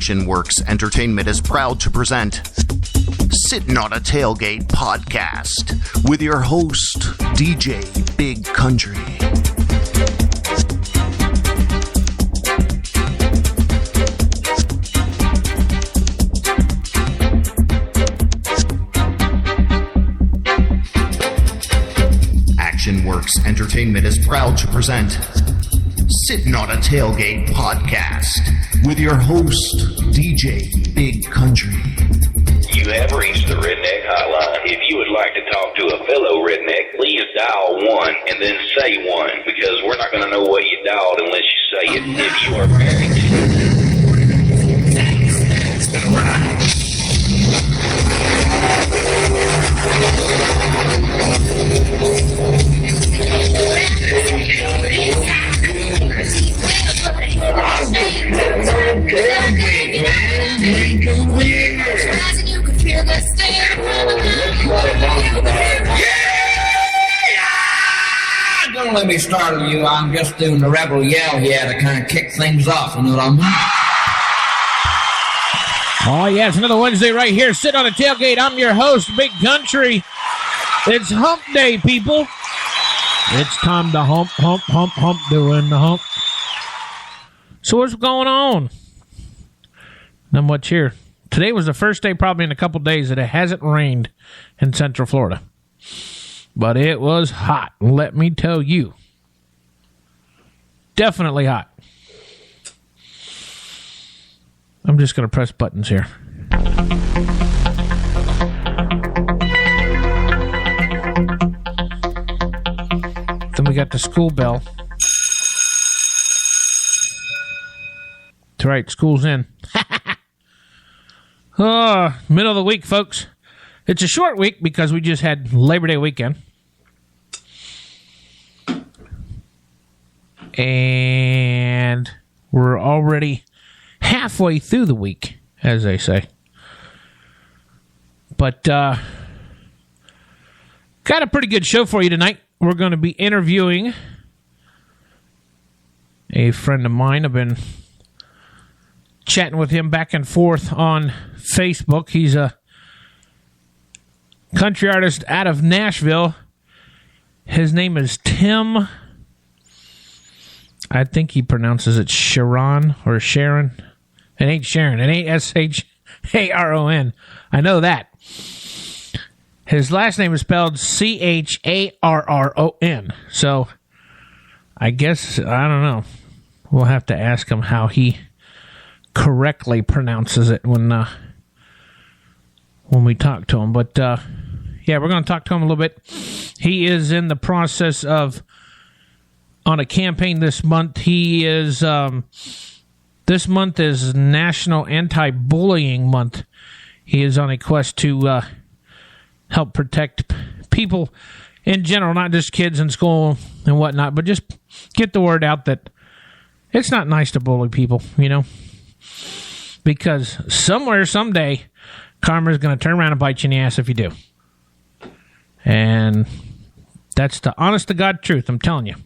Action Works Entertainment is proud to present Sittin' on a Tailgate podcast with your host, DJ Big Country. Action Works Entertainment is proud to present Sittin' on a Tailgate podcast with your host, DJ Big Country. You have reached the Redneck Hotline. If you would like to talk to a fellow redneck, please dial 1 and then say 1, because we're not going to know what you dialed unless you say it. If you are married Don't let me startle you. I'm just doing the rebel yell here to kind of kick things off. You know what I mean? Oh, yeah, it's another Wednesday right here. Sit on a tailgate. I'm your host, Big Country. It's hump day, people. It's time to hump, doing the hump. So what's going on? Not much here. Today was the first day probably in a couple days that it hasn't rained in Central Florida. But it was hot, let me tell you. Definitely hot. I'm just going to press buttons here. Then we got the school bell. That's right, school's in. Middle of the week, folks. It's a short week because we just had Labor Day weekend. And we're already halfway through the week, as they say. But got a pretty good show for you tonight. We're going to be interviewing a friend of mine. I've been chatting with him back and forth on Facebook. He's a country artist out of Nashville. His name is Tim. I think he pronounces it Sharon or Sharon. It ain't Sharon. It ain't S-H-A-R-O-N. I know that. His last name is spelled C-H-A-R-R-O-N. So, I guess, I don't know. We'll have to ask him how he correctly pronounces it when we talk to him. But, yeah, we're going to talk to him a little bit. He is in the process of on a campaign this month. He is, this month is National Anti-Bullying Month. He is on a quest to help protect people in general, not just kids in school and whatnot, but just get the word out that it's not nice to bully people, you know, because somewhere, someday, karma is going to turn around and bite you in the ass if you do. And that's the honest to God truth, I'm telling you.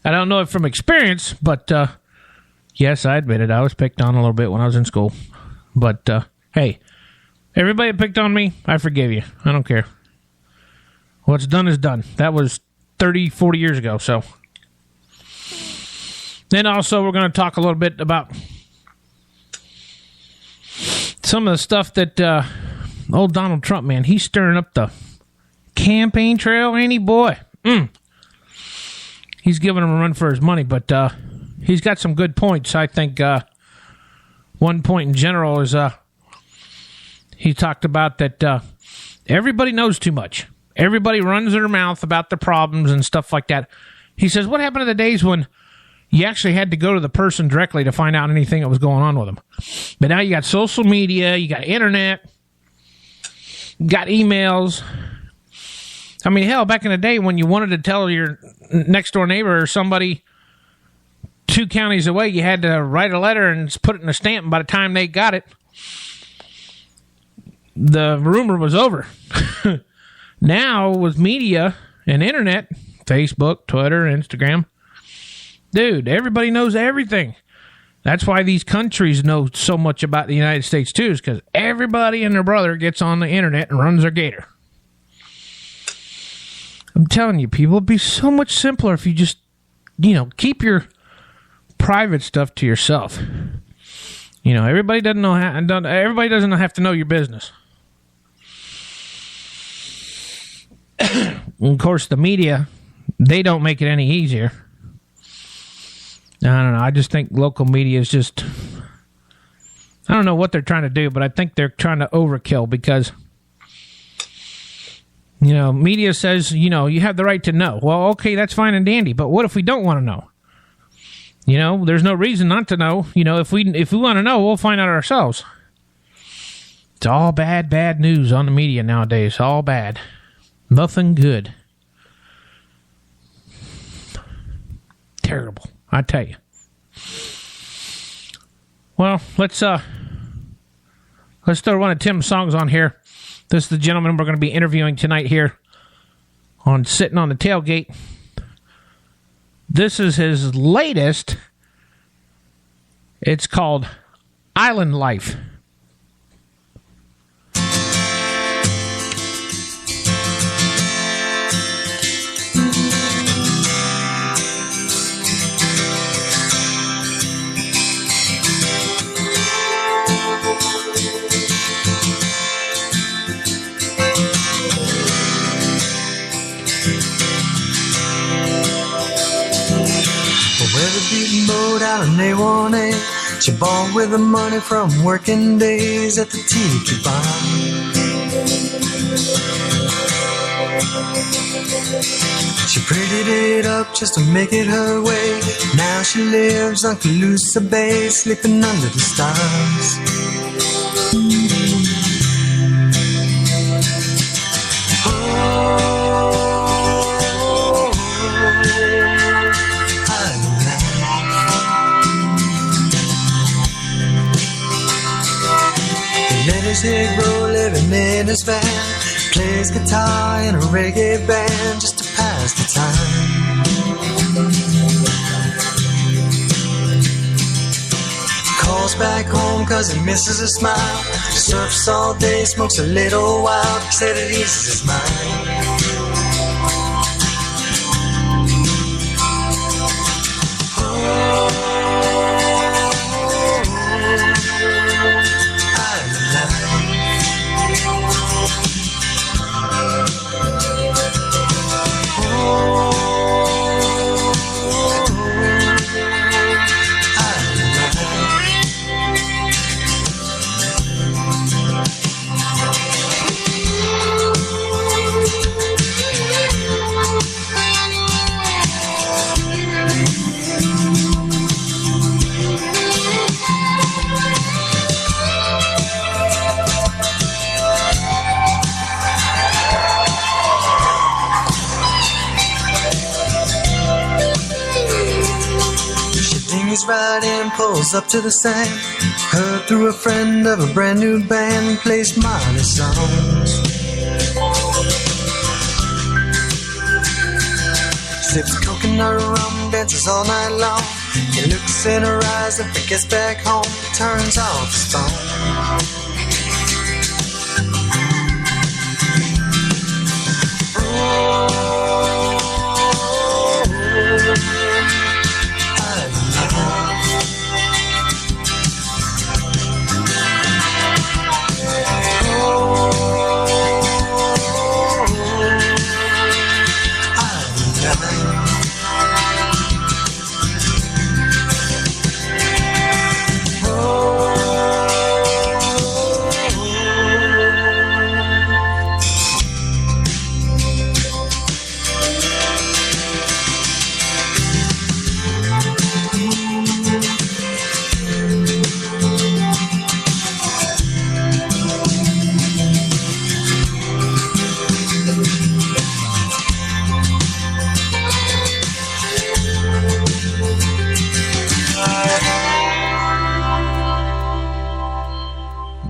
I don't know it from experience, but yes, I admit it. I was picked on a little bit when I was in school. But hey, everybody that picked on me, I forgive you. I don't care. What's done is done. That was 30, 40 years ago. So then also we're going to talk a little bit about some of the stuff that old Donald Trump, man, he's stirring up the campaign trail, ain't he, boy? He's giving him a run for his money, but he's got some good points. I think one point in general is he talked about that everybody knows too much. Everybody runs their mouth about the problems and stuff like that. He says, what happened to the days when you actually had to go to the person directly to find out anything that was going on with them? But now you got social media, you got internet, you got emails. I mean, hell, back in the day when you wanted to tell your next door neighbor or somebody 2 counties away, you had to write a letter and put it in a stamp, and by the time they got it, the rumor was over. Now, with media and internet, Facebook, Twitter, Instagram, dude, everybody knows everything. That's why these countries know so much about the United States, too, is because everybody and their brother gets on the internet and runs their gator. I'm telling you, people, it'd be so much simpler if you just, keep your private stuff to yourself. Everybody doesn't have to know your business. And of course, the media, they don't make it any easier. I don't know. I just think local media is just... I don't know what they're trying to do, but I think they're trying to overkill because, media says, you have the right to know. Well, okay, that's fine and dandy, but what if we don't want to know? There's no reason not to know. If we want to know, we'll find out ourselves. It's all bad news on the media nowadays. All bad. Nothing good. Terrible. I tell you. Well, let's throw one of Tim's songs on here. This is the gentleman we're going to be interviewing tonight here on Sitting on the Tailgate. This is his latest. It's called Island Life. Out in A1A, she bought with the money from working days at the tiki bar. She prettied it up just to make it her way. Now she lives on Calusa Bay, sleeping under the stars. Negro living in his van, plays guitar in a reggae band just to pass the time. Calls back home cause he misses a smile, surfs all day, smokes a little while, said it eases his mind. Right in, pulls up to the sand. Heard through a friend of a brand new band, plays Miley songs. Sips coconut rum, dances all night long. He looks in her eyes and gets back home, turns off his phone.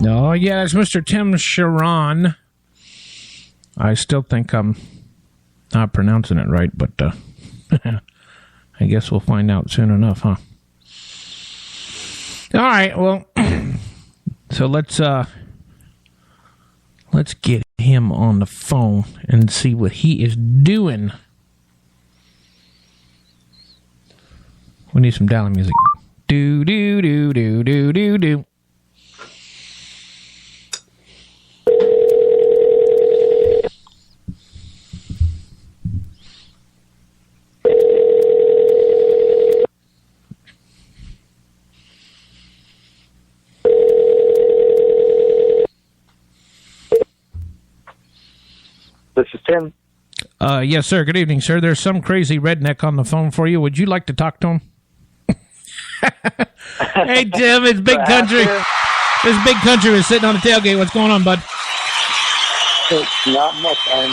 Oh, yeah, that's Mr. Tim Sharon. I still think I'm not pronouncing it right, but I guess we'll find out soon enough, huh? All right, well, so let's get him on the phone and see what he is doing. We need some dialing music. Do do do do do do do. This is Tim. Yes, sir. Good evening, sir. There's some crazy redneck on the phone for you. Would you like to talk to him? Hey, Tim, it's Big Country. This Big Country is sitting on the tailgate. What's going on, bud? It's not much. I'm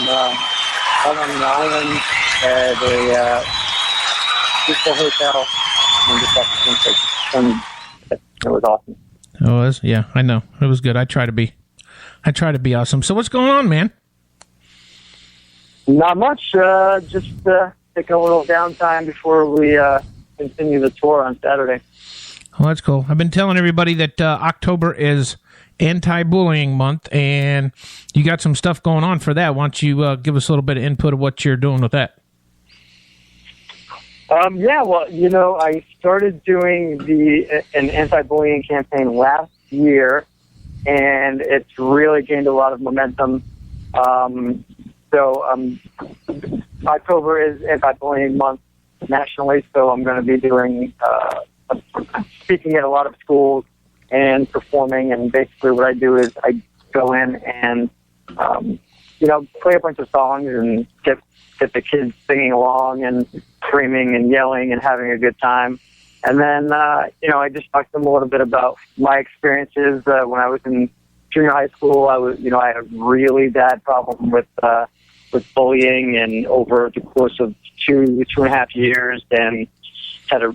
on an island at a beautiful hotel. And just it was awesome. It was? Yeah, I know. It was good. I try to be awesome. So what's going on, man? Not much. Just take a little downtime before we continue the tour on Saturday. Well, that's cool. I've been telling everybody that October is anti-bullying month, and you got some stuff going on for that. Why don't you give us a little bit of input of what you're doing with that? Yeah, well, I started doing an anti-bullying campaign last year, and it's really gained a lot of momentum. So October is anti-bullying month nationally, so I'm going to be doing speaking at a lot of schools and performing. And basically, what I do is I go in and play a bunch of songs and get the kids singing along and screaming and yelling and having a good time. And then I just talk to them a little bit about my experiences when I was in junior high school. I had a really bad problem with bullying, and over the course of 2.5 years, and had a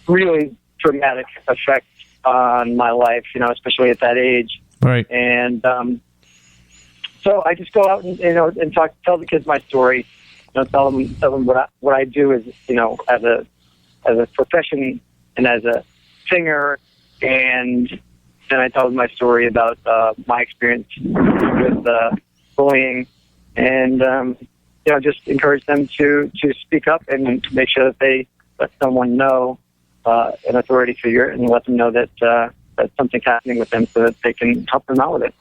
really dramatic effect on my life, especially at that age. Right. And so I just go out and tell the kids my story. Tell them what I do is as a profession and as a singer, and then I tell them my story about my experience with bullying, and just encourage them to speak up and make sure that they let someone know, an authority figure, and let them know that something's happening with them so that they can help them out with it.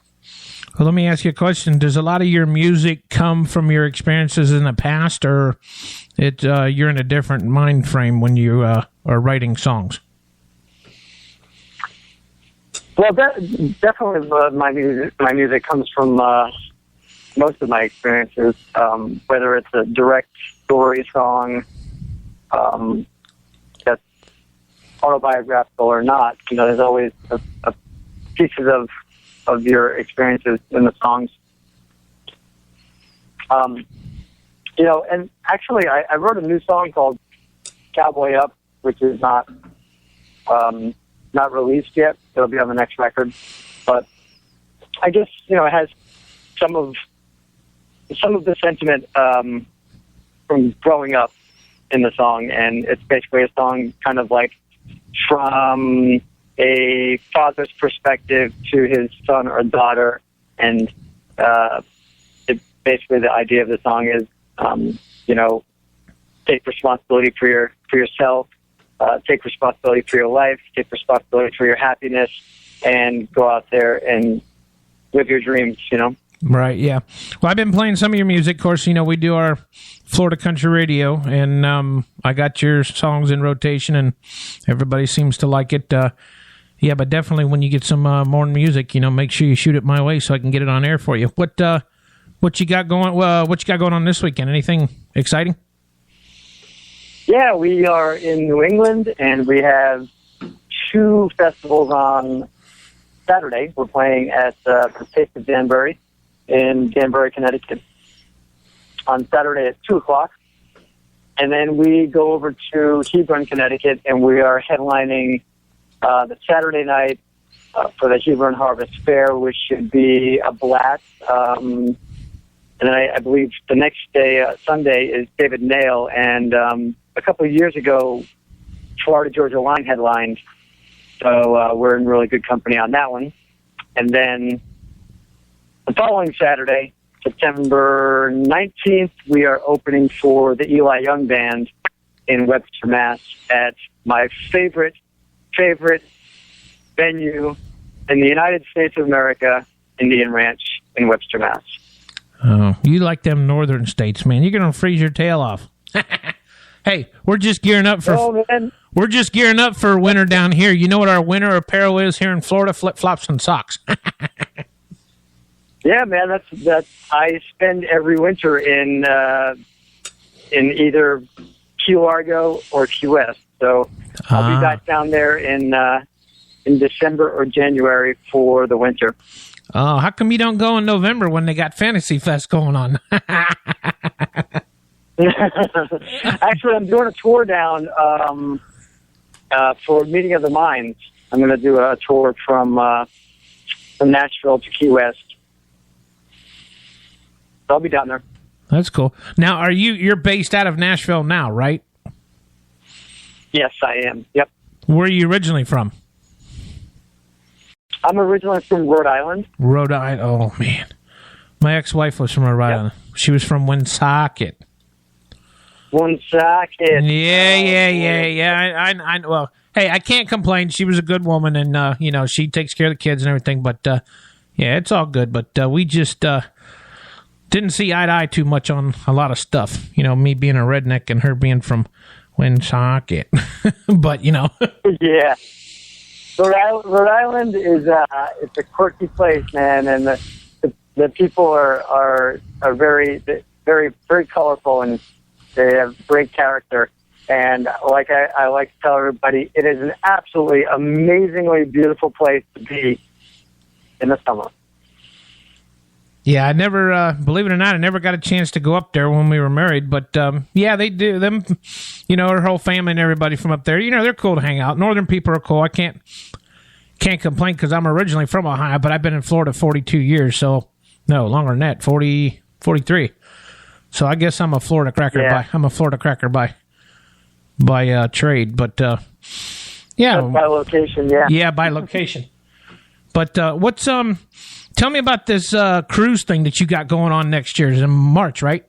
Well, let me ask you a question. Does a lot of your music come from your experiences in the past, or you're in a different mind frame when you are writing songs? Well, definitely my music comes from most of my experiences, whether it's a direct story song that's autobiographical or not. There's always a pieces of your experiences in the songs. And actually I wrote a new song called Cowboy Up, which is not released yet. It'll be on the next record. But I guess, it has some of the sentiment from growing up in the song, and it's basically a song kind of like from a father's perspective to his son or daughter, and basically the idea of the song is, take responsibility for yourself, take responsibility for your life, take responsibility for your happiness, and go out there and live your dreams. Right, yeah. Well, I've been playing some of your music. Of course, we do our Florida Country Radio, and I got your songs in rotation, and everybody seems to like it. Yeah, but definitely when you get some more music, make sure you shoot it my way so I can get it on air for you. What you got going? What you got going on this weekend? Anything exciting? Yeah, we are in New England, and we have 2 festivals on Saturday. We're playing at the Taste of Danbury in Danbury, Connecticut on Saturday at 2:00. And then we go over to Hebron, Connecticut, and we are headlining the Saturday night for the Hebron Harvest Fair, which should be a blast. And then I believe the next day, Sunday, is David Nail. And a couple of years ago, Florida Georgia Line headlined So we're in really good company on that one. And then the following Saturday, September 19th, we are opening for the Eli Young Band in Webster, Mass. at my favorite venue in the United States of America, Indian Ranch in Webster, Mass. Oh, you like them northern states, man. You're going to freeze your tail off. Hey, we're just gearing up for winter down here. You know what our winter apparel is here in Florida? Flip-flops and socks. Yeah, man, that's I spend every winter in either Key Largo or Key West. So I'll be back down there in December or January for the winter. Oh, how come you don't go in November when they got Fantasy Fest going on? Actually, I'm doing a tour down for Meeting of the Minds. I'm going to do a tour from Nashville to Key West. I'll be down there. That's cool. Now, you're based out of Nashville now, right? Yes, I am. Yep. Where are you originally from? I'm originally from Rhode Island. Rhode Island. Oh, man. My ex-wife was from Rhode Island. She was from Woonsocket. Woonsocket. Yeah. I well, hey, I can't complain. She was a good woman, and, she takes care of the kids and everything. But, yeah, it's all good. But we just didn't see eye to eye too much on a lot of stuff. Me being a redneck and her being from Woonsocket. But, Yeah. Rhode Island is it's a quirky place, man, and the people are very, very, very colorful, and they have great character. And like I like to tell everybody, it is an absolutely amazingly beautiful place to be in the summer. Yeah, I never, believe it or not, I never got a chance to go up there when we were married. But, yeah, they do. Them, her whole family and everybody from up there, they're cool to hang out. Northern people are cool. I can't complain because I'm originally from Ohio, but I've been in Florida 42 years. So, no, longer than that, 43. So I guess I'm a Florida cracker by trade. But, yeah. That's by location, yeah. Yeah, by location. But what's tell me about this cruise thing that you got going on next year. It's in March, right?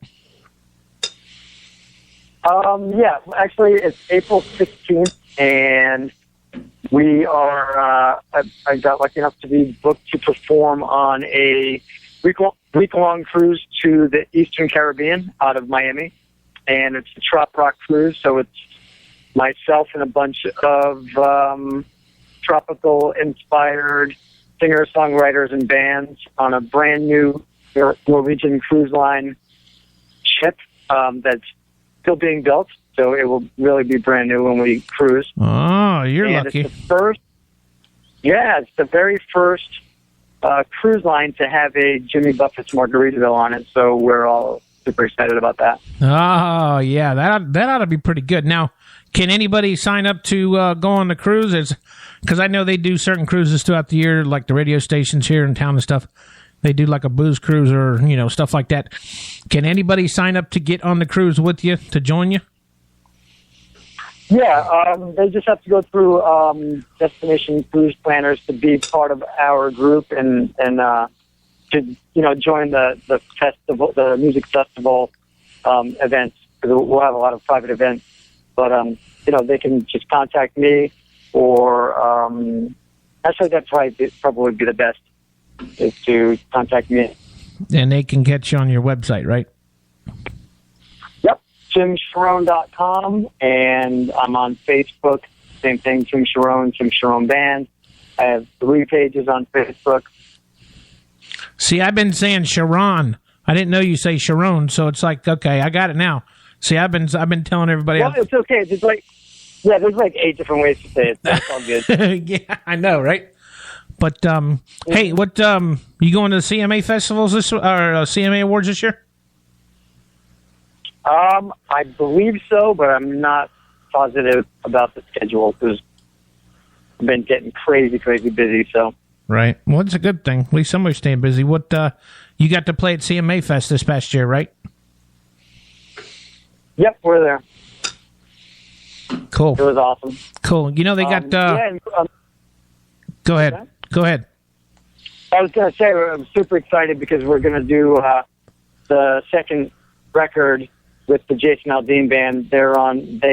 Yeah, actually, it's April 16th, and we are. I got lucky enough to be booked to perform on a week-long cruise to the Eastern Caribbean out of Miami, and it's a trop rock cruise. So it's myself and a bunch of tropical-inspired singer-songwriters and bands on a brand new Norwegian cruise line ship that's still being built, so it will really be brand new when we cruise. Oh, you're lucky. It's the very first cruise line to have a Jimmy Buffett's Margaritaville on it, so we're all super excited about that. Oh, yeah, that ought to be pretty good. Now, can anybody sign up to go on the cruise? Because I know they do certain cruises throughout the year, like the radio stations here in town and stuff. They do like a booze cruise or, stuff like that. Can anybody sign up to get on the cruise with you, to join you? Yeah, they just have to go through Destination Cruise Planners to be part of our group and to join the festival, the music festival events. Because we'll have a lot of private events, but they can just contact me, or actually that'd probably be the best, is to contact me. And they can get you on your website, right? Yep, TimSharone.com, and I'm on Facebook. Same thing, Tim Sharone Band. I have 3 pages on Facebook. See, I've been saying Sharon. I didn't know you say Sharon, so it's like, okay, I got it now. See, I've been telling everybody. Well, it's okay. There's like 8 different ways to say it. That's all good. Yeah, I know, right? But hey, what you going to the CMA festivals or CMA awards this year? I believe so, but I'm not positive about the schedule because I've been getting crazy busy. So right. Well, it's a good thing. At least somebody's staying busy. What you got to play at CMA Fest this past year, right? Yep, we're there. Cool. It was awesome. Cool. They got. Go ahead. Go ahead. I was going to say I'm super excited because we're going to do the second record with the Jason Aldean band. They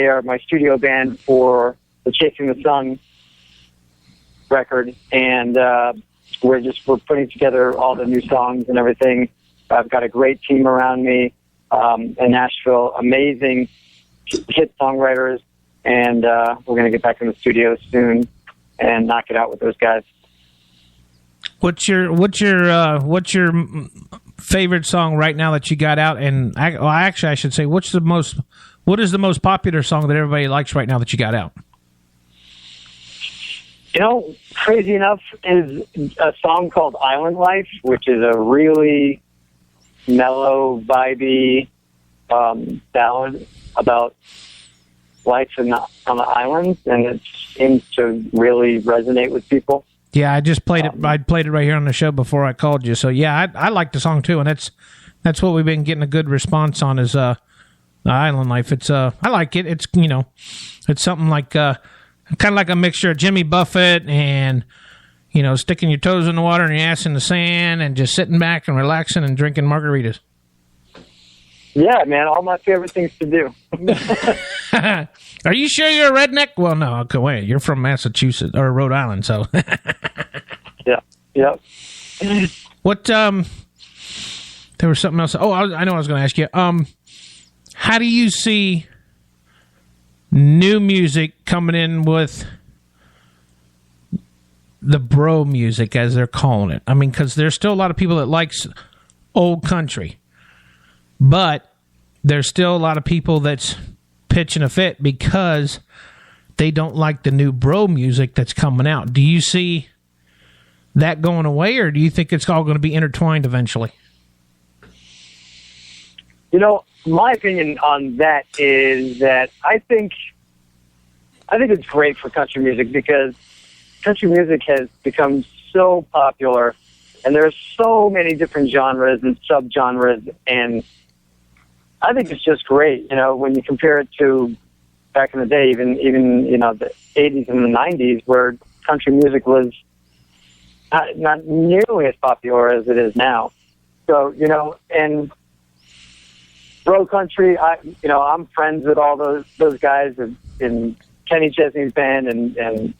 are my studio band for the Chasing the Sun record, and we're putting together all the new songs and everything. I've got a great team around me in Nashville, amazing hit songwriters, and we're going to get back in the studio soon and knock it out with those guys. What's your favorite song right now that you got out? And actually, I should say, what is the most popular song that everybody likes right now that you got out? You know, crazy enough is a song called Island Life, which is a really mellow, vibey ballad about life on the island, and it seems to really resonate with people. Yeah, I just played it. I played it right here on the show before I called you. So yeah, I like the song too, and that's what we've been getting a good response on is the Island Life. It's I like it. It's it's something like kind of like a mixture of Jimmy Buffett and sticking your toes in the water and your ass in the sand and just sitting back and relaxing and drinking margaritas. Yeah, man, all my favorite things to do. Are you sure you're a redneck? Well, no. Okay, wait. You're from Massachusetts or Rhode Island, so. Yeah. Yep. What? There was something else. Oh, I know. I was going to ask you. How do you see new music coming in with the bro music, as they're calling it? I mean, because there's still a lot of people that likes old country, but there's still a lot of people that's pitching a fit because they don't like the new bro music that's coming out. Do you see that going away, or do you think it's all going to be intertwined eventually? My opinion on that is that I think it's great for country music because country music has become so popular, and there's so many different genres and subgenres, and I think it's just great, when you compare it to back in the day, even the 80s and the 90s, where country music was not nearly as popular as it is now. So, and bro country, I'm friends with all those guys in Kenny Chesney's band and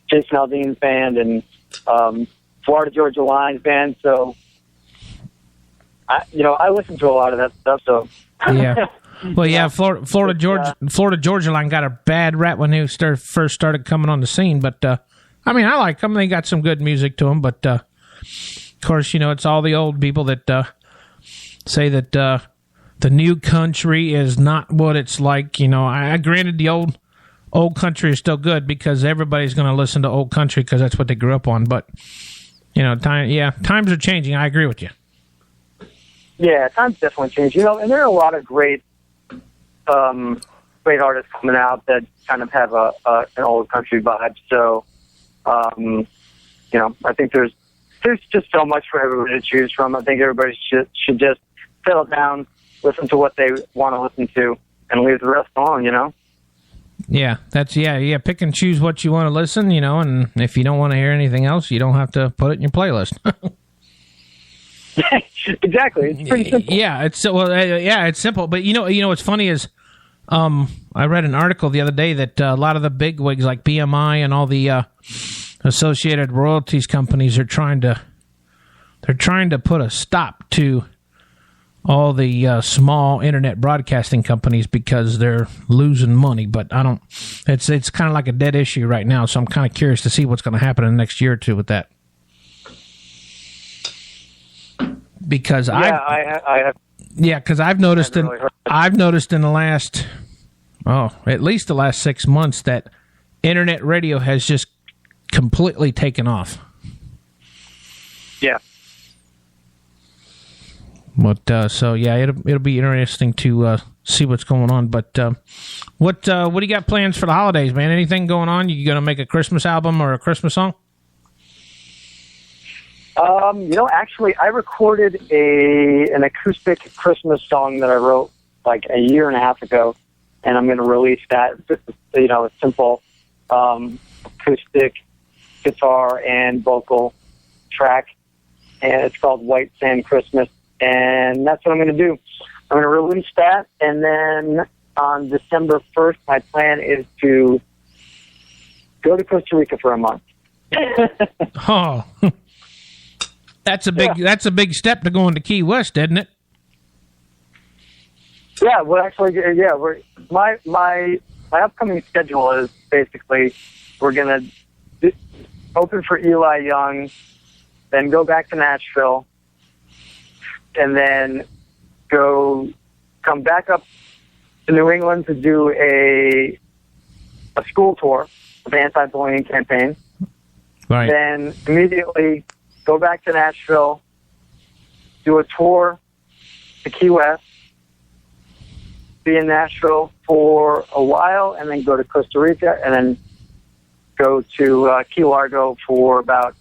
Jason Aldean's band and Florida Georgia Line's band. So, I listen to a lot of that stuff. So yeah, well, yeah, Florida Georgia Line got a bad rap when they first started coming on the scene. But I mean, I like them. They got some good music to them. But of course, it's all the old people that say that the new country is not what it's like. I granted the old country is still good because everybody's going to listen to old country because that's what they grew up on. But times are changing. I agree with you. Yeah, times definitely changed. And there are a lot of great artists coming out that kind of have an old country vibe. So, I think there's just so much for everybody to choose from. I think everybody should just settle down, listen to what they want to listen to, and leave the rest alone. Yeah, pick and choose what you want to listen, and if you don't want to hear anything else, you don't have to put it in your playlist. Exactly, it's pretty simple. Yeah, it's simple. But what's funny is, I read an article the other day that a lot of the big wigs like BMI and all the associated royalties companies are trying to put a stop to all the small internet broadcasting companies because they're losing money. But it's kind of like a dead issue right now. So I'm kind of curious to see what's going to happen in the next year or two with that. Because because I've noticed in the last at least the last 6 months that internet radio has just completely taken off. Yeah. But it'll be interesting to see what's going on. But what do you got plans for the holidays, man? Anything going on? You gonna make a Christmas album or a Christmas song? Actually, I recorded an acoustic Christmas song that I wrote like a year and a half ago, and I'm going to release that. It's a simple acoustic guitar and vocal track, and it's called White Sand Christmas, and that's what I'm going to do. I'm going to release that, and then on December 1st, my plan is to go to Costa Rica for a month. Oh, that's a big step to go into Key West, isn't it? Yeah, well, actually, my upcoming schedule is basically we're gonna open for Eli Young, then go back to Nashville, and then come back up to New England to do a school tour of the anti-bullying campaign. Right. Then immediately go back to Nashville, do a tour to Key West, be in Nashville for a while, and then go to Costa Rica, and then go to Key Largo for about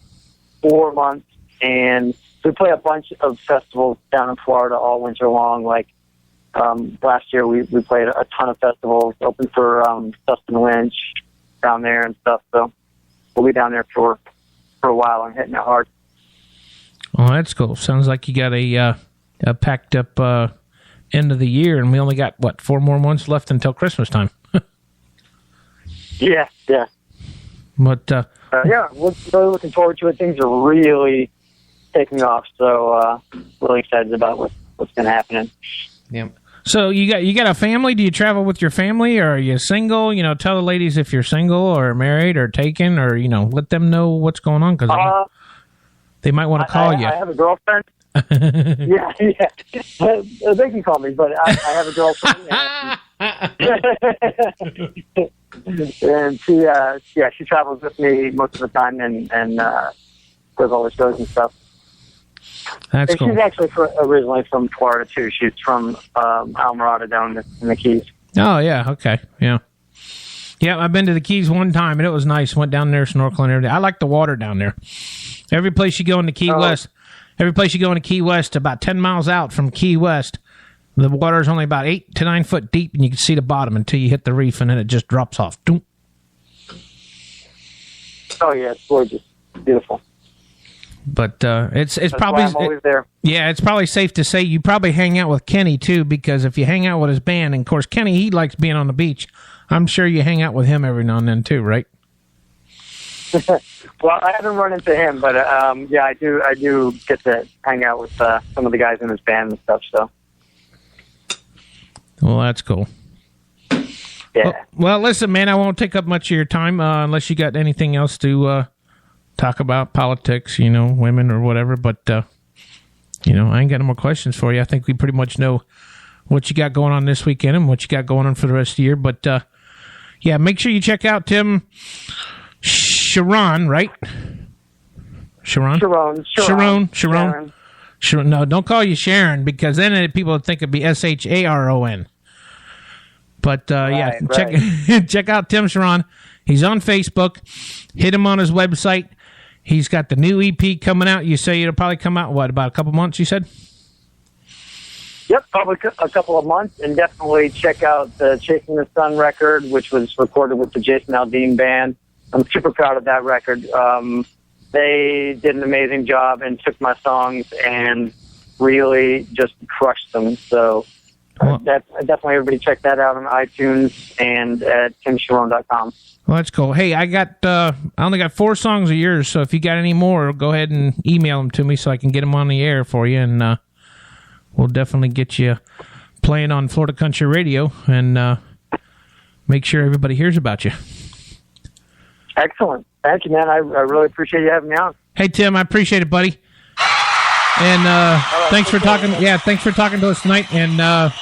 4 months. And we play a bunch of festivals down in Florida all winter long. Like last year, we played a ton of festivals, opened for Dustin Lynch down there and stuff. So we'll be down there for a while and hitting it hard. Oh, that's cool. Sounds like you got a packed up end of the year, and we only got, 4 more months left until Christmas time. Yeah. But yeah, we're really looking forward to it. Things are really taking off, so really excited about what's going to happen. Yeah. So you got a family? Do you travel with your family, or are you single? Tell the ladies if you're single or married or taken, or let them know what's going on, because they might want to call you. I have a girlfriend. Yeah. They can call me, but I have a girlfriend. And she travels with me most of the time and does all the shows and stuff. That's cool. She's actually originally from Florida too. She's from Almirada down in the Keys. Oh yeah, okay, yeah. I've been to the Keys one time and it was nice. Went down there snorkeling and everything. I like the water down there. Every place you go into Key West, about 10 miles out from Key West, the water is only about 8 to 9 foot deep, and you can see the bottom until you hit the reef, and then it just drops off. Doom. Oh yeah, it's gorgeous, beautiful. But it's That's probably why I'm always there. Yeah, it's probably safe to say you probably hang out with Kenny too, because if you hang out with his band, and of course Kenny, he likes being on the beach. I'm sure you hang out with him every now and then too, right? Well, I haven't run into him, but yeah, I do get to hang out with some of the guys in his band and stuff. So, well, that's cool. Yeah. Well, listen, man, I won't take up much of your time unless you got anything else to talk about, politics, women or whatever. But I ain't got no more questions for you. I think we pretty much know what you got going on this weekend and what you got going on for the rest of the year. But yeah, make sure you check out Tim Sharon, right? Sharon. No, don't call you Sharon, because then people would think it'd be Sharon. But check out Tim Sharon. He's on Facebook. Hit him on his website. He's got the new EP coming out. You say it'll probably come out, about a couple months, you said? Yep, probably a couple of months, and definitely check out the Chasing the Sun record, which was recorded with the Jason Aldean Band. I'm super proud of that record. They did an amazing job and took my songs and really just crushed them. So definitely everybody check that out on iTunes and at timsharon.com. Well, that's cool. Hey, I only got 4 songs of yours, so if you got any more, go ahead and email them to me so I can get them on the air for you, and we'll definitely get you playing on Florida Country Radio and make sure everybody hears about you. Excellent. Thank you, man. I really appreciate you having me on. Hey, Tim, I appreciate it, buddy. And thanks for talking. Yeah, thanks for talking to us tonight. And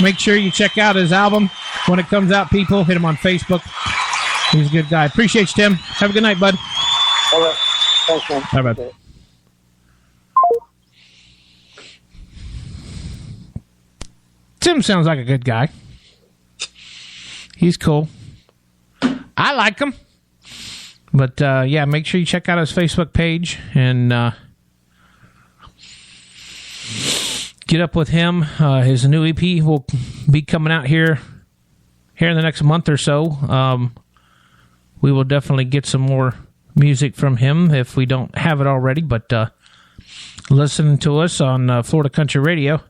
make sure you check out his album when it comes out. People, hit him on Facebook. He's a good guy. Appreciate you, Tim. Have a good night, bud. All right. Thanks, man. All right, bud. Tim sounds like a good guy. He's cool. I like him. But, yeah, make sure you check out his Facebook page and get up with him. His new EP will be coming out here in the next month or so. We will definitely get some more music from him if we don't have it already. But listen to us on Florida Country Radio.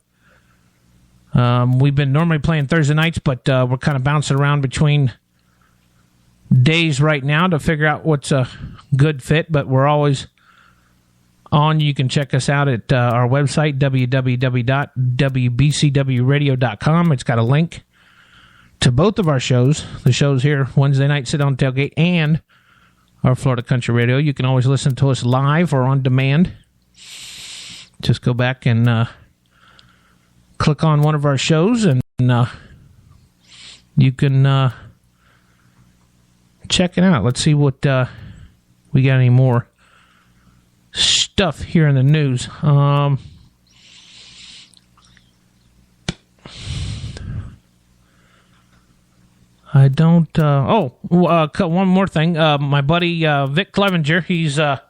We've been normally playing Thursday nights, but we're kind of bouncing around between days right now to figure out what's a good fit, but we're always on. You can check us out at our website, www.wbcwradio.com. It's got a link to both of our shows, the shows here, Wednesday night, Sit on Tailgate, and our Florida Country Radio. You can always listen to us live or on demand. Just go back and click on one of our shows, and you can check it out. Let's see what we got any more stuff here in the news. I don't... one more thing. My buddy Vic Clevenger, he's a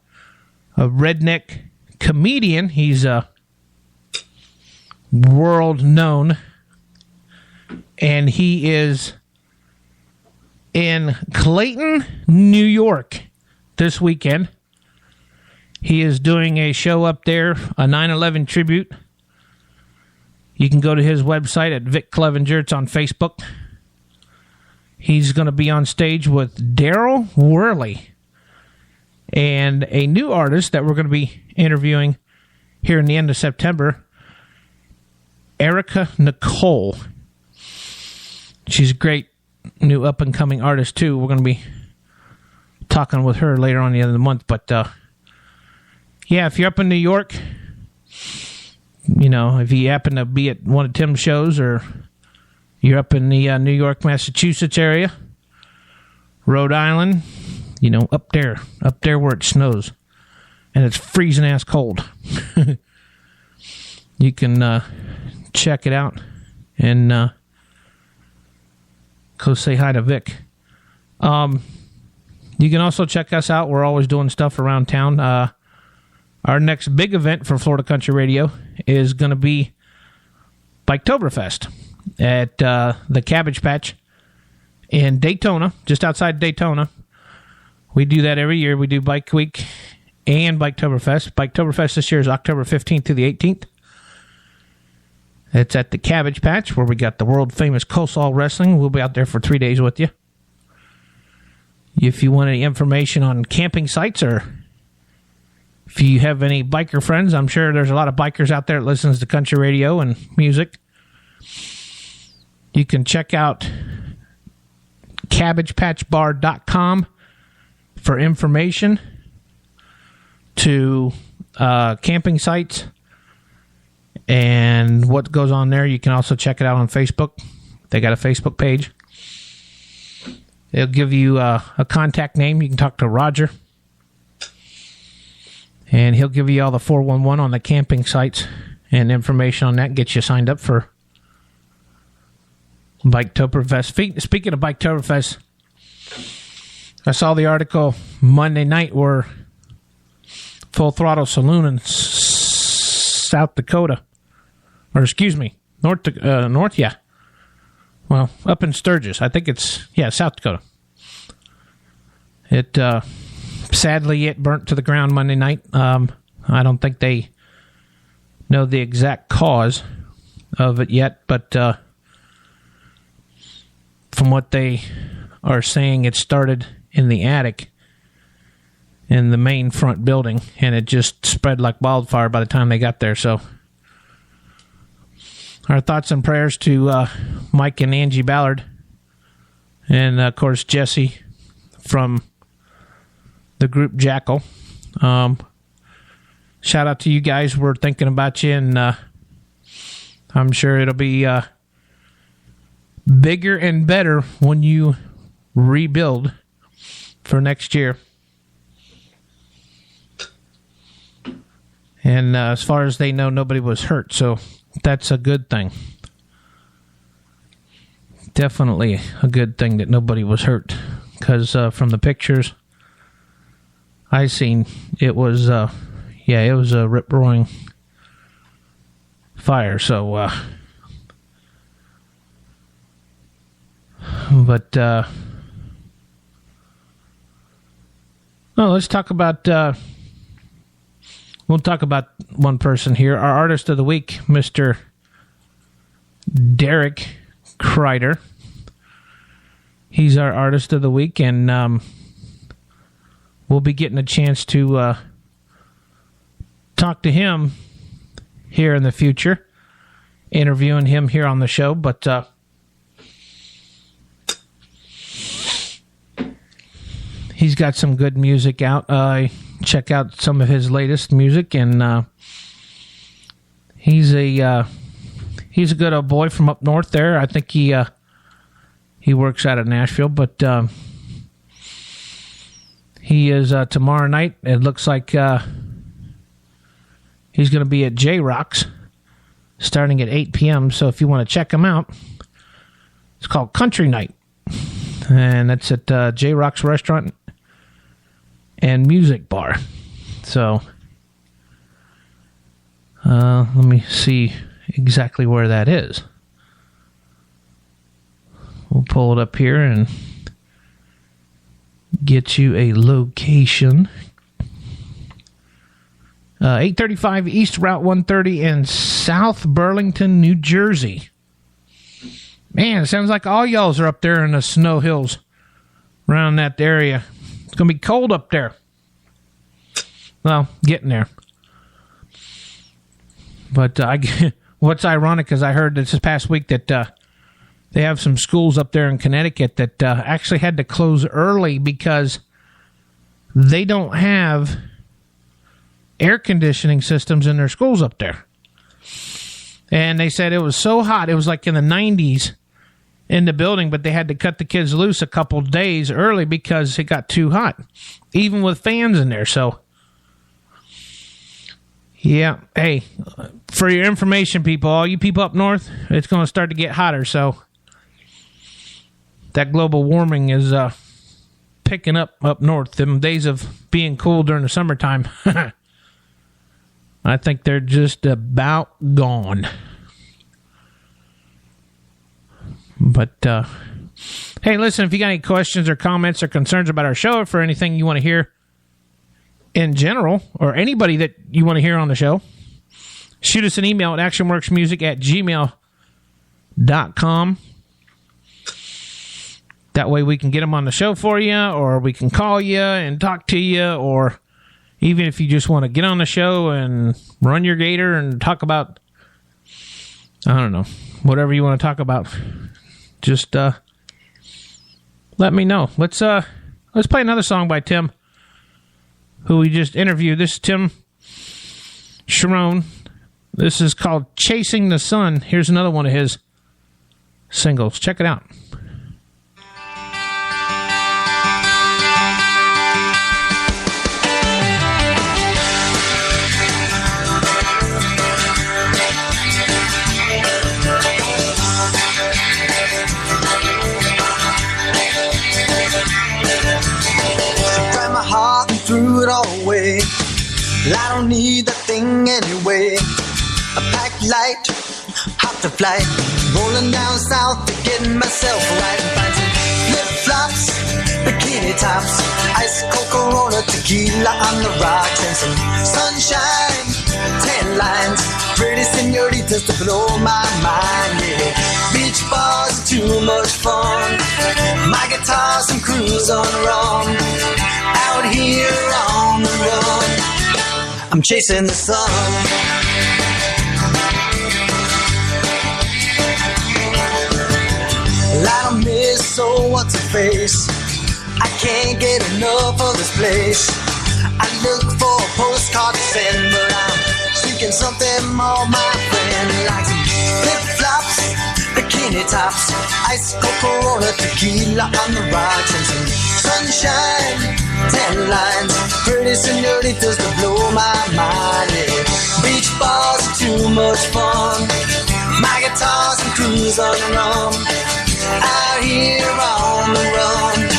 redneck comedian. He's world known, and he is in Clayton, New York this weekend. He is doing a show up there, a 9/11 tribute. You can go to his website at Vic Clevenger. It's on Facebook. He's going to be on stage with Daryl Worley and a new artist that we're going to be interviewing here in the end of September, Erica Nicole. She's a great new up-and-coming artist, too. We're going to be talking with her later on the end of the month. But, yeah, if you're up in New York, you know, if you happen to be at one of Tim's shows, or you're up in the New York, Massachusetts area, Rhode Island, you know, up there where it snows and it's freezing-ass cold. You can check it out and go say hi to Vic. You can also check us out. We're always doing stuff around town. Our next big event for Florida Country Radio is going to be Biketoberfest at the Cabbage Patch in Daytona, just outside Daytona. We do that every year. We do Bike Week and Biketoberfest. Biketoberfest this year is October 15th to the 18th. It's at the Cabbage Patch, where we got the world-famous Coleslaw Wrestling. We'll be out there for 3 days with you. If you want any information on camping sites, or if you have any biker friends, I'm sure there's a lot of bikers out there that listens to country radio and music. You can check out CabbagePatchBar.com for information to camping sites and what goes on there. You can also check it out on Facebook. They got a Facebook page. It'll give you a contact name. You can talk to Roger, and he'll give you all the 411 on the camping sites and information on that. Get you signed up for Biketoberfest. Speaking of Biketoberfest, I saw the article Monday night where Full Throttle Saloon in South Dakota, or excuse me, North, yeah. Well, up in Sturgis. I think it's, South Dakota. It, sadly, it burnt to the ground Monday night. I don't think they know the exact cause of it yet, but from what they are saying, it started in the attic in the main front building, and it just spread like wildfire by the time they got there. So our thoughts and prayers to Mike and Angie Ballard, and of course Jesse from the group Jackal. Shout out to you guys. We're thinking about you, and I'm sure it'll be bigger and better when you rebuild for next year. And as far as they know, nobody was hurt, so that's a good thing. Definitely a good thing that nobody was hurt, because from the pictures I seen, it was it was a rip-roaring fire. So, but Well, let's talk about... we'll talk about one person here. Our artist of the week, Mr. Derek Kreider. He's our artist of the week, and we'll be getting a chance to talk to him here in the future, interviewing him here on the show. But he's got some good music out. Check out some of his latest music, and he's a good old boy from up north there. I think he works out of Nashville, but he is tomorrow night. It looks like he's going to be at J-Rocks starting at 8 p.m. So if you want to check him out, it's called Country Night, and that's at J-Rocks Restaurant and Music Bar. So let me see exactly where that is. We'll pull it up here and get you a location. 835 East Route 130 in South Burlington, New Jersey. Man, it sounds like all y'alls are up there in the snow hills around that area. It's going to be cold up there. Well, getting there. But what's ironic is I heard this past week that they have some schools up there in Connecticut that actually had to close early because they don't have air conditioning systems in their schools up there. And they said it was so hot, it was like in the 90s in the building, but they had to cut the kids loose a couple days early because it got too hot, even with fans in there. So, yeah, hey, for your information, people, all you people up north, it's going to start to get hotter, so that global warming is picking up north. Them days of being cool during the summertime, I think they're just about gone. But, hey, listen, if you got any questions or comments or concerns about our show, or for anything you want to hear in general, or anybody that you want to hear on the show, shoot us an email at actionworksmusic@gmail.com. That way we can get them on the show for you, or we can call you and talk to you, or even if you just want to get on the show and run your gator and talk about, I don't know, whatever you want to talk about, just let me know. Let's play another song by Tim, who we just interviewed. This is Tim Sharon. This is called Chasing the Sun. Here's another one of his singles. Check it out. Threw it all away. I don't need that thing anyway. A pack light, hop to flight, rolling down south to get myself right and find some flip-flops, bikini tops, ice cold Corona, tequila on the rocks, and some sunshine, tan lines, pretty senoritas to blow my mind. Yeah, beach bars are too much fun. My guitar, some cruise on rum. Out here on the run, I'm chasing the sun. I don't miss, so what's a face? I can't get enough of this place. I look for a postcard to send, but I'm seeking something more, my friend. Like some flip-flops, bikini tops, ice cold Corona, tequila on the rocks, and some sunshine, tan lines, pretty senoritas to blow my mind. Yeah. Beach bars are too much fun. My guitar's and cruise on rum. Out here on the run,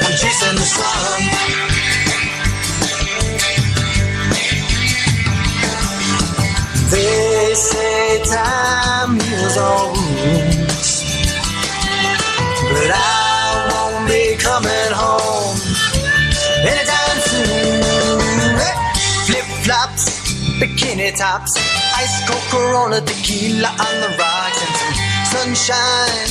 I'm chasing the sun. They say time heals all wounds, but I won't be coming home anytime bikini tops, ice cold Corona, tequila on the rocks, and some sunshine,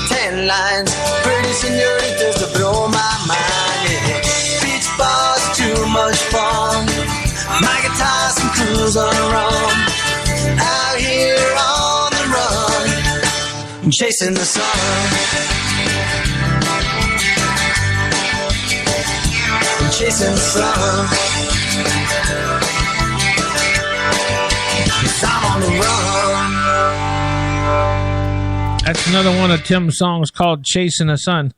tan lines, pretty senoritas to blow my mind. Yeah. Beach bars, too much fun. My guitar, some cruise on a rum. Out here on the run, chasing the sun. Chasing the sun. 'Cause I'm on the run. That's another one of Tim's songs called Chasing the Sun.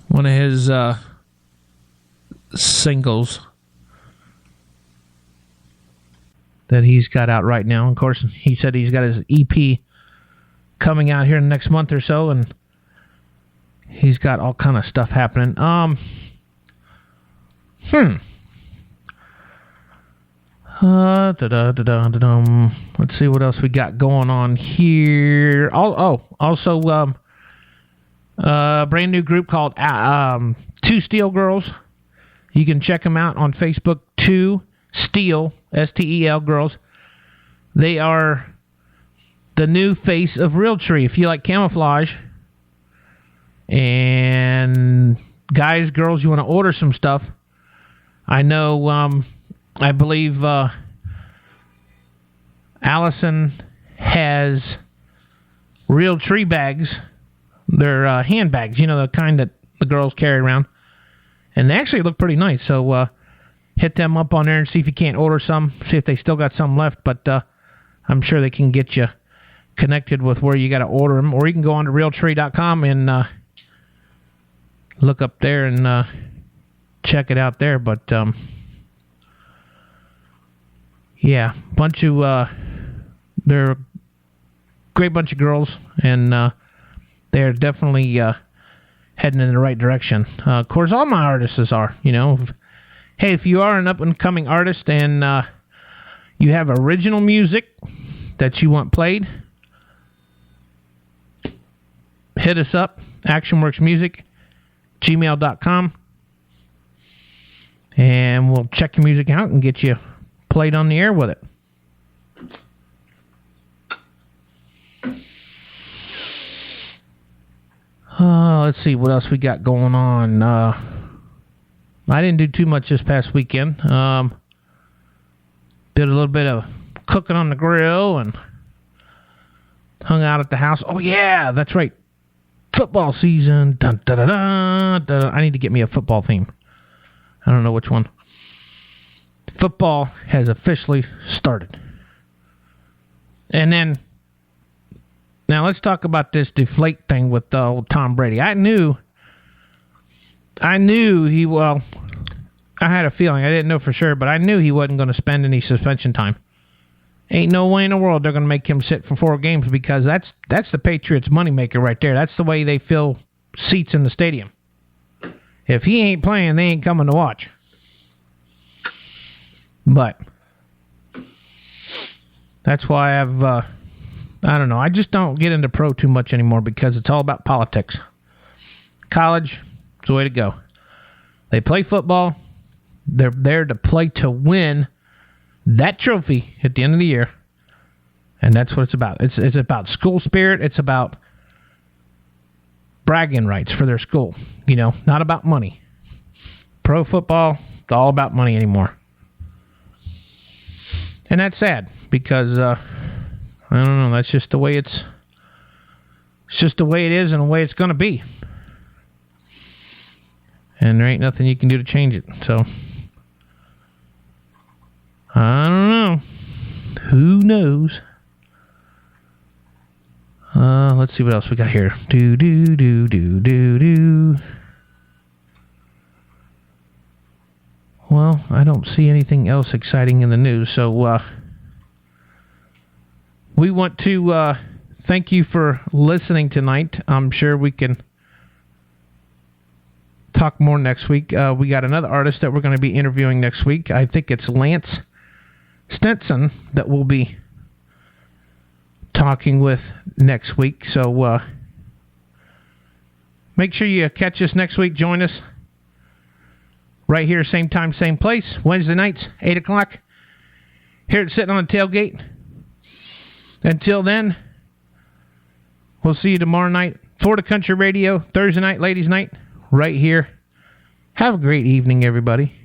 One of his singles that he's got out right now. Of course, he said he's got his EP coming out here in the next month or so, and he's got all kind of stuff happening. Let's see what else we got going on here. Also, a brand new group called Two Steel Girls. You can check them out on Facebook. Two Steel, S-T-E-L Girls. They are the new face of Realtree. If you like camouflage and guys, girls, you want to order some stuff. I know, I believe Allison has Realtree bags. They're handbags, you know, the kind that the girls carry around. And they actually look pretty nice. So hit them up on there and see if you can't order some. See if they still got some left. But I'm sure they can get you connected with where you got to order them. Or you can go on to Realtree.com and look up there and check it out there. But yeah, they're a great bunch of girls, and they're definitely heading in the right direction. Of course, all my artists are, you know. Hey, if you are an up-and-coming artist and you have original music that you want played, hit us up, actionworksmusic@gmail.com, and we'll check your music out and get you played on the air with it. Let's see what else we got going on. I didn't do too much this past weekend. Did a little bit of cooking on the grill and hung out at the house. Oh, yeah, that's right. Football season. Dun, dun, dun, dun, dun. I need to get me a football theme. I don't know which one. Football has officially started. And then, now let's talk about this deflate thing with old Tom Brady. I knew I had a feeling, I didn't know for sure, but I knew he wasn't going to spend any suspension time. Ain't no way in the world they're going to make him sit for 4 games, because that's the Patriots' moneymaker right there. That's the way they fill seats in the stadium. If he ain't playing, they ain't coming to watch. But that's why I don't know, I just don't get into pro too much anymore, because it's all about politics. College is the way to go. They play football. They're there to play to win that trophy at the end of the year. And that's what it's about. It's about school spirit. It's about bragging rights for their school. You know, not about money. Pro football, it's all about money anymore. And that's sad, because I don't know, that's just the way it's just the way it is and the way it's going to be. And there ain't nothing you can do to change it. So, I don't know. Who knows? Let's see what else we got here. Well, I don't see anything else exciting in the news, so we want to thank you for listening tonight. I'm sure we can talk more next week. We got another artist that we're going to be interviewing next week. I think it's Lance Stenson that we'll be talking with next week. So make sure you catch us next week. Join us right here, same time, same place, Wednesday nights, 8 o'clock, here at Sitting on the Tailgate. Until then, we'll see you tomorrow night. Florida Country Radio, Thursday night, ladies' night, right here. Have a great evening, everybody.